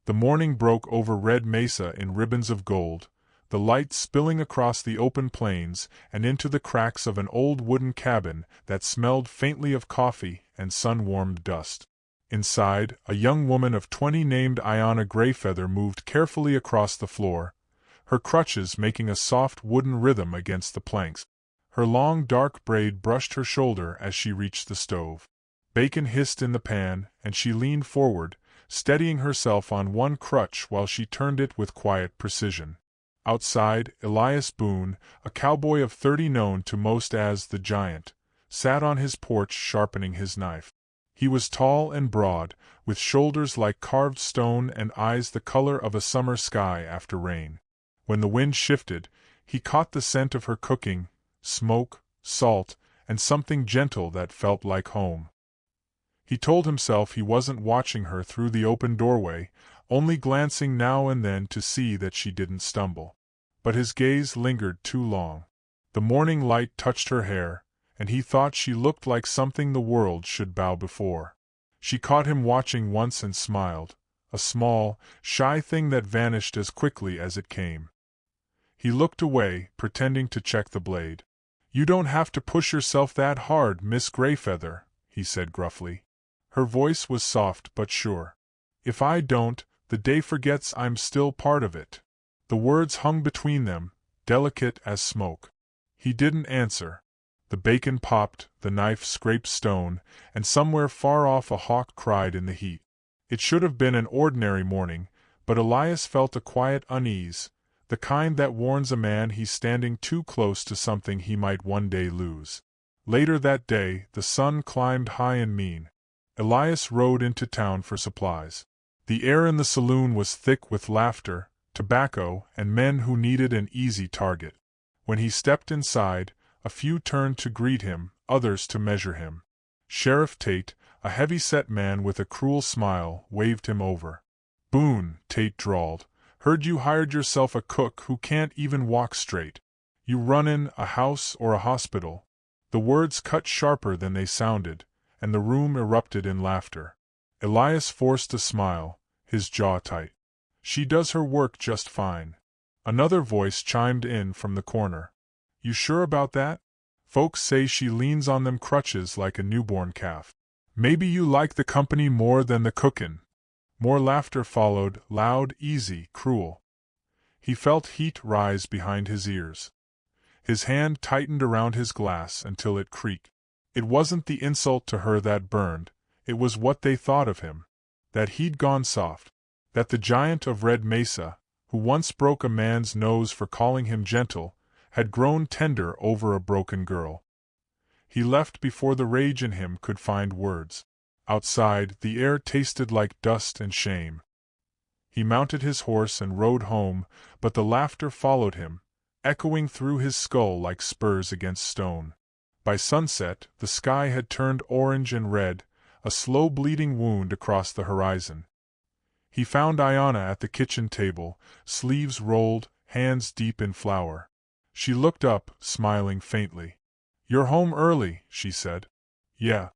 The morning broke over Red Mesa in ribbons of gold, the light spilling across the open plains and into the cracks of an old wooden cabin that smelled faintly of coffee and sun-warmed dust. Inside, a young woman of 20 named Ayanna Greyfeather moved carefully across the floor, her crutches making a soft wooden rhythm against the planks. Her long dark braid brushed her shoulder as she reached the stove. Bacon hissed in the pan, and she leaned forward, steadying herself on one crutch while she turned it with quiet precision. Outside, Elias Boone, a cowboy of 30 known to most as the Giant, sat on his porch sharpening his knife. He was tall and broad, with shoulders like carved stone and eyes the color of a summer sky after rain. When the wind shifted, he caught the scent of her cooking, smoke, salt, and something gentle that felt like home. He told himself he wasn't watching her through the open doorway, only glancing now and then to see that she didn't stumble. But his gaze lingered too long. The morning light touched her hair, and he thought she looked like something the world should bow before. She caught him watching once and smiled, a small, shy thing that vanished as quickly as it came. He looked away, pretending to check the blade. "You don't have to push yourself that hard, Miss Greyfeather," he said gruffly. Her voice was soft but sure. "If I don't, the day forgets I'm still part of it." The words hung between them, delicate as smoke. He didn't answer. The bacon popped, the knife scraped stone, and somewhere far off a hawk cried in the heat. It should have been an ordinary morning, but Elias felt a quiet unease, the kind that warns a man he's standing too close to something he might one day lose. Later that day, the sun climbed high and mean. Elias rode into town for supplies. The air in the saloon was thick with laughter, tobacco, and men who needed an easy target. When he stepped inside, a few turned to greet him, others to measure him. Sheriff Tate, a heavy-set man with a cruel smile, waved him over. "Boone," Tate drawled, "heard you hired yourself a cook who can't even walk straight. You runnin' a house or a hospital?" The words cut sharper than they sounded, and the room erupted in laughter. Elias forced a smile, his jaw tight. "She does her work just fine." Another voice chimed in from the corner. "You sure about that? Folks say she leans on them crutches like a newborn calf. Maybe you like the company more than the cookin'." More laughter followed, loud, easy, cruel. He felt heat rise behind his ears. His hand tightened around his glass until it creaked. It wasn't the insult to her that burned, it was what they thought of him. That he'd gone soft. That the Giant of Red Mesa, who once broke a man's nose for calling him gentle, had grown tender over a broken girl. He left before the rage in him could find words. Outside, the air tasted like dust and shame. He mounted his horse and rode home, but the laughter followed him, echoing through his skull like spurs against stone. By sunset, the sky had turned orange and red, a slow bleeding wound across the horizon. He found Ayanna at the kitchen table, sleeves rolled, hands deep in flour. She looked up, smiling faintly. "You're home early," she said. "Yeah."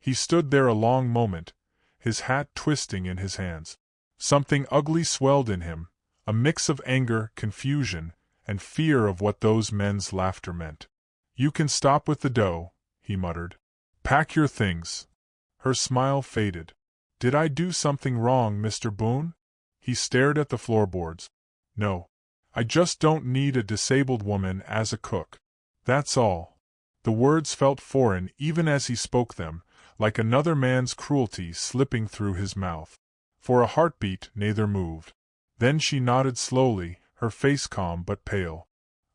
He stood there a long moment, his hat twisting in his hands. Something ugly swelled in him, a mix of anger, confusion, and fear of what those men's laughter meant. "You can stop with the dough," he muttered. "Pack your things." Her smile faded. "Did I do something wrong, Mr. Boone?" He stared at the floorboards. "No. I just don't need a disabled woman as a cook. That's all." The words felt foreign even as he spoke them, like another man's cruelty slipping through his mouth. For a heartbeat, neither moved. Then she nodded slowly, her face calm but pale.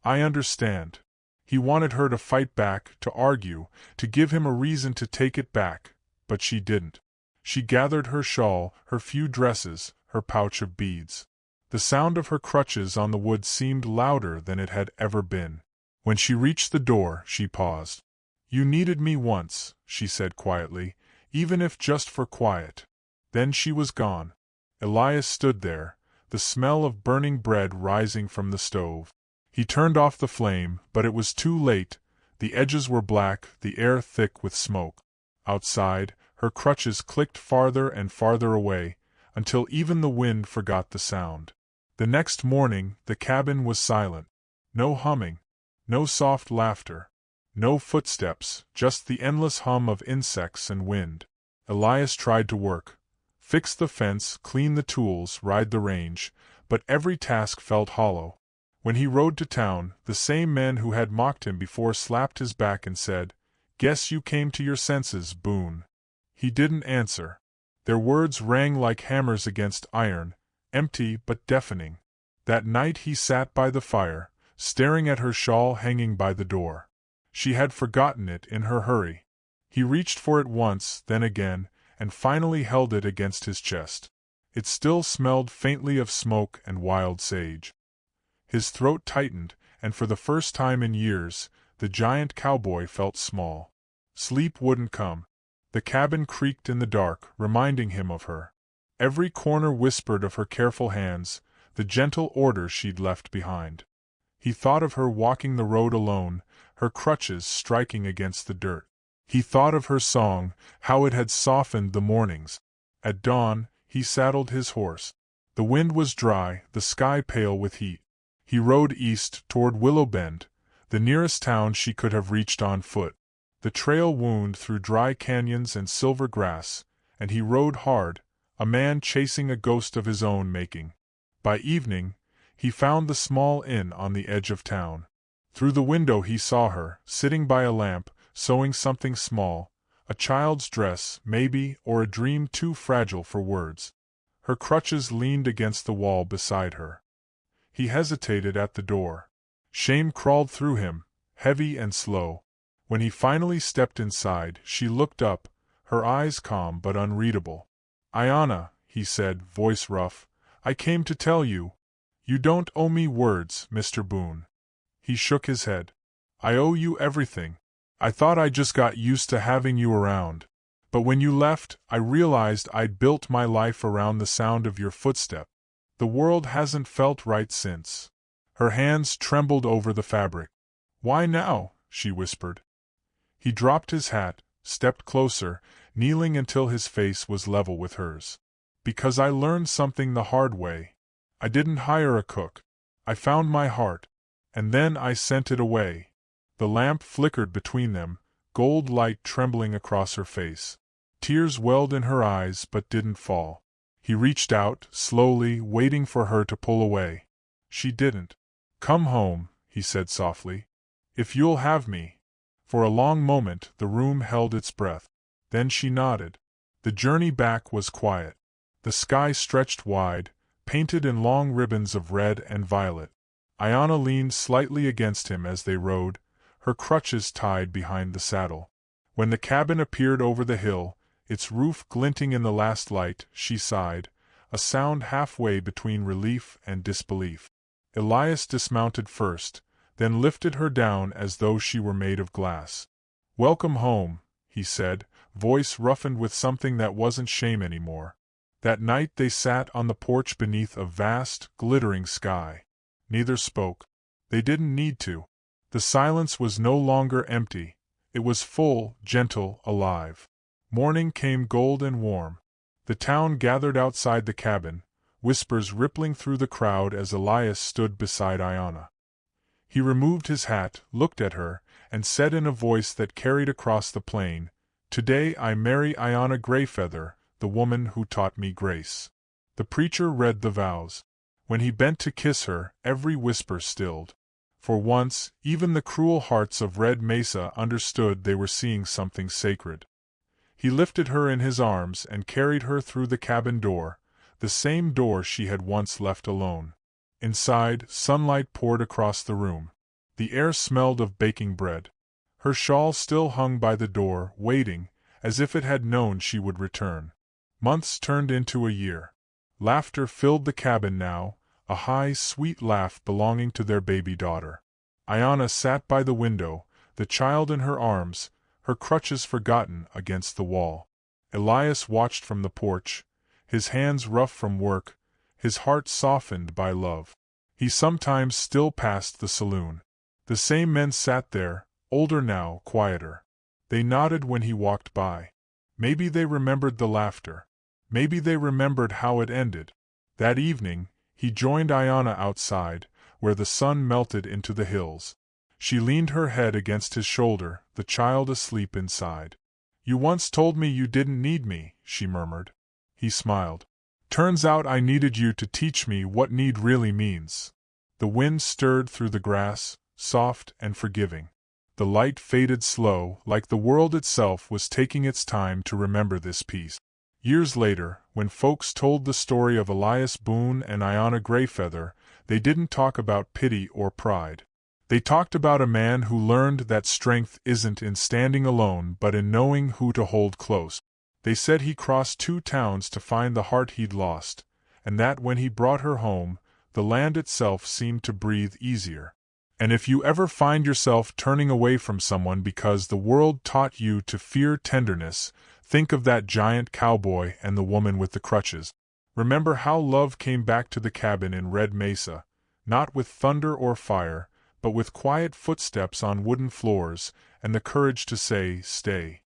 "I understand." He wanted her to fight back, to argue, to give him a reason to take it back, but she didn't. She gathered her shawl, her few dresses, her pouch of beads. The sound of her crutches on the wood seemed louder than it had ever been. When she reached the door, she paused. "You needed me once," she said quietly, "even if just for quiet." Then she was gone. Elias stood there, the smell of burning bread rising from the stove. He turned off the flame, but it was too late. The edges were black, the air thick with smoke. Outside, her crutches clicked farther and farther away, until even the wind forgot the sound. The next morning, the cabin was silent. No humming, no soft laughter, no footsteps, just the endless hum of insects and wind. Elias tried to work. Fix the fence, clean the tools, ride the range, but every task felt hollow. When he rode to town, the same men who had mocked him before slapped his back and said, "Guess you came to your senses, Boone." He didn't answer. Their words rang like hammers against iron, empty but deafening. That night he sat by the fire, staring at her shawl hanging by the door. She had forgotten it in her hurry. He reached for it once, then again, and finally held it against his chest. It still smelled faintly of smoke and wild sage. His throat tightened, and for the first time in years, the giant cowboy felt small. Sleep wouldn't come. The cabin creaked in the dark, reminding him of her. Every corner whispered of her careful hands, the gentle order she'd left behind. He thought of her walking the road alone, her crutches striking against the dirt. He thought of her song, how it had softened the mornings. At dawn, he saddled his horse. The wind was dry, the sky pale with heat. He rode east toward Willow Bend, the nearest town she could have reached on foot. The trail wound through dry canyons and silver grass, and he rode hard, a man chasing a ghost of his own making. By evening, he found the small inn on the edge of town. Through the window he saw her, sitting by a lamp, sewing something small, a child's dress, maybe, or a dream too fragile for words. Her crutches leaned against the wall beside her. He hesitated at the door. Shame crawled through him, heavy and slow. When he finally stepped inside, she looked up, her eyes calm but unreadable. "Ayanna," he said, voice rough, "I came to tell you. You don't owe me words, Mr. Boone." He shook his head. "I owe you everything. I thought I just got used to having you around. But when you left, I realized I'd built my life around the sound of your footstep. The world hasn't felt right since." Her hands trembled over the fabric. "Why now?" she whispered. He dropped his hat, stepped closer, kneeling until his face was level with hers. "Because I learned something the hard way. I didn't hire a cook. I found my heart. And then I sent it away." The lamp flickered between them, gold light trembling across her face. Tears welled in her eyes but didn't fall. He reached out, slowly, waiting for her to pull away. She didn't. "Come home," he said softly. "If you'll have me." For a long moment the room held its breath. Then she nodded. The journey back was quiet. The sky stretched wide, painted in long ribbons of red and violet. Ayanna leaned slightly against him as they rode, her crutches tied behind the saddle. When the cabin appeared over the hill, its roof glinting in the last light, she sighed, a sound halfway between relief and disbelief. Elias dismounted first, then lifted her down as though she were made of glass. "Welcome home," he said, voice roughened with something that wasn't shame anymore. That night they sat on the porch beneath a vast, glittering sky. Neither spoke. They didn't need to. The silence was no longer empty. It was full, gentle, alive. Morning came gold and warm. The town gathered outside the cabin, whispers rippling through the crowd as Elias stood beside Ayanna. He removed his hat, looked at her, and said in a voice that carried across the plain, "Today I marry Ayanna Greyfeather, the woman who taught me grace." The preacher read the vows. When he bent to kiss her, every whisper stilled. For once, even the cruel hearts of Red Mesa understood they were seeing something sacred. He lifted her in his arms and carried her through the cabin door, the same door she had once left alone. Inside, sunlight poured across the room. The air smelled of baking bread. Her shawl still hung by the door, waiting, as if it had known she would return. Months turned into a year. Laughter filled the cabin now, a high, sweet laugh belonging to their baby daughter. Ayanna sat by the window, the child in her arms, her crutches forgotten against the wall. Elias watched from the porch, his hands rough from work, his heart softened by love. He sometimes still passed the saloon. The same men sat there, older now, quieter. They nodded when he walked by. Maybe they remembered the laughter. Maybe they remembered how it ended. That evening, he joined Ayanna outside, where the sun melted into the hills. She leaned her head against his shoulder, the child asleep inside. "You once told me you didn't need me," she murmured. He smiled. "Turns out I needed you to teach me what need really means." The wind stirred through the grass, soft and forgiving. The light faded slow, like the world itself was taking its time to remember this peace. Years later, when folks told the story of Elias Boone and Ayanna Greyfeather, they didn't talk about pity or pride. They talked about a man who learned that strength isn't in standing alone but in knowing who to hold close. They said he crossed 2 towns to find the heart he'd lost, and that when he brought her home, the land itself seemed to breathe easier. And if you ever find yourself turning away from someone because the world taught you to fear tenderness, think of that giant cowboy and the woman with the crutches. Remember how love came back to the cabin in Red Mesa, not with thunder or fire, but with quiet footsteps on wooden floors, and the courage to say, "Stay."